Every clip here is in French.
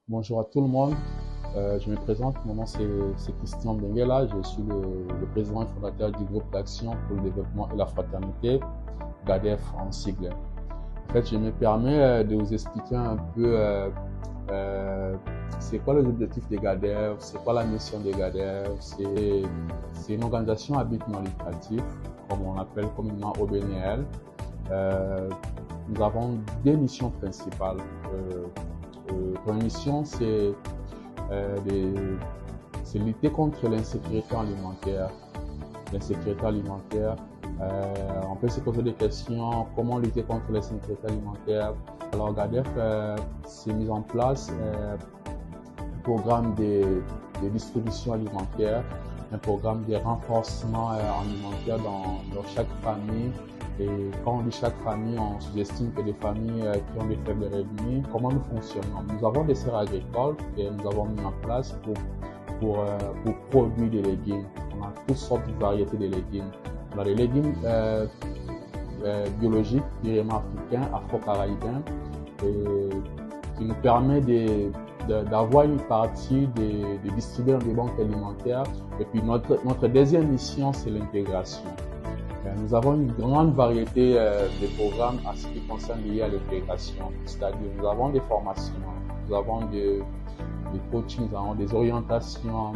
Bonjour à tout le monde. Je me présente, mon nom c'est Christian Benguela. Je suis le président et fondateur du groupe d'action pour le développement et la fraternité, GADEF en sigle. En fait, je me permets de vous expliquer un peu c'est quoi les objectifs des GADEF, c'est quoi la mission des GADEF. C'est une organisation à but non lucratif, comme on l'appelle communément OBNL. Nous avons deux missions principales. Première mission, c'est lutter contre l'insécurité alimentaire. L'insécurité alimentaire, on peut se poser des questions, comment lutter contre l'insécurité alimentaire. Alors GADEF s'est mis en place un programme de distribution alimentaire, un programme de renforcement alimentaire dans chaque famille. Et quand on dit chaque famille, on sous-estime que des familles qui ont des faibles revenus. Comment nous fonctionnons? Nous avons des serres agricoles que nous avons mis en place pour produire des légumes. On a toutes sortes de variétés de légumes. On a des légumes biologiques, directement africains, afro-caribéens, qui nous permet d'avoir une partie de distribuer dans des banques alimentaires. Et puis notre deuxième mission, c'est l'intégration. Nous avons une grande variété de programmes à ce qui concerne lié à l'intégration. C'est-à-dire, nous avons des formations, nous avons des coachings, nous avons des orientations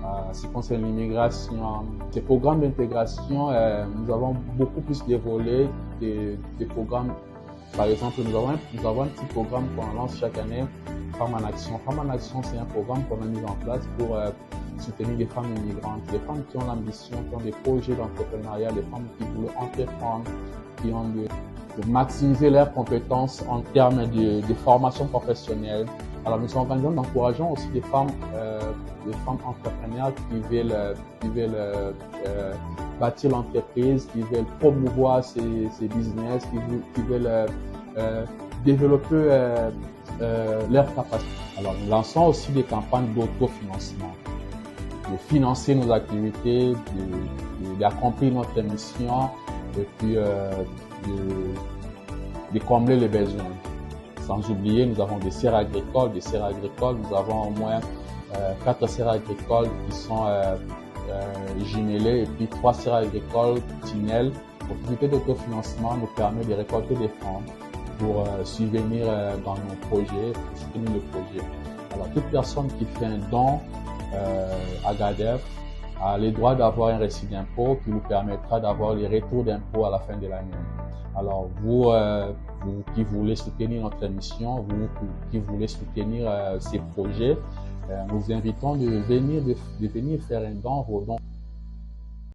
à ce qui concerne l'immigration. Ces programmes d'intégration, nous avons beaucoup plus de volets des programmes. Par exemple, nous avons un petit programme qu'on lance chaque année, Femmes en Action. Femmes en Action, c'est un programme qu'on a mis en place pour soutenir des femmes immigrantes, des femmes qui ont l'ambition, qui ont des projets d'entrepreneuriat, des femmes qui veulent entreprendre, qui ont de maximiser leurs compétences en termes de formation professionnelle. Alors nous encourageons aussi des femmes entrepreneurs qui veulent bâtir l'entreprise, qui veulent promouvoir ces business, qui veulent développer leurs capacités. Alors nous lançons aussi des campagnes d'autofinancement, de financer nos activités, d'accomplir notre mission et puis de combler les besoins. Sans oublier, nous avons des serres agricoles. Nous avons au moins 4 serres agricoles qui sont jumelées et puis 3 serres agricoles tunnels. L'activité d'autofinancement nous permet de récolter des fonds pour subvenir dans nos projets, pour soutenir le projet. Alors toute personne qui fait un don à GADEF a le droit d'avoir un reçu d'impôt qui nous permettra d'avoir les retours d'impôt à la fin de l'année. Alors vous qui voulez soutenir notre mission, vous qui voulez soutenir ces projets, nous vous invitons de venir faire un don. Vos dons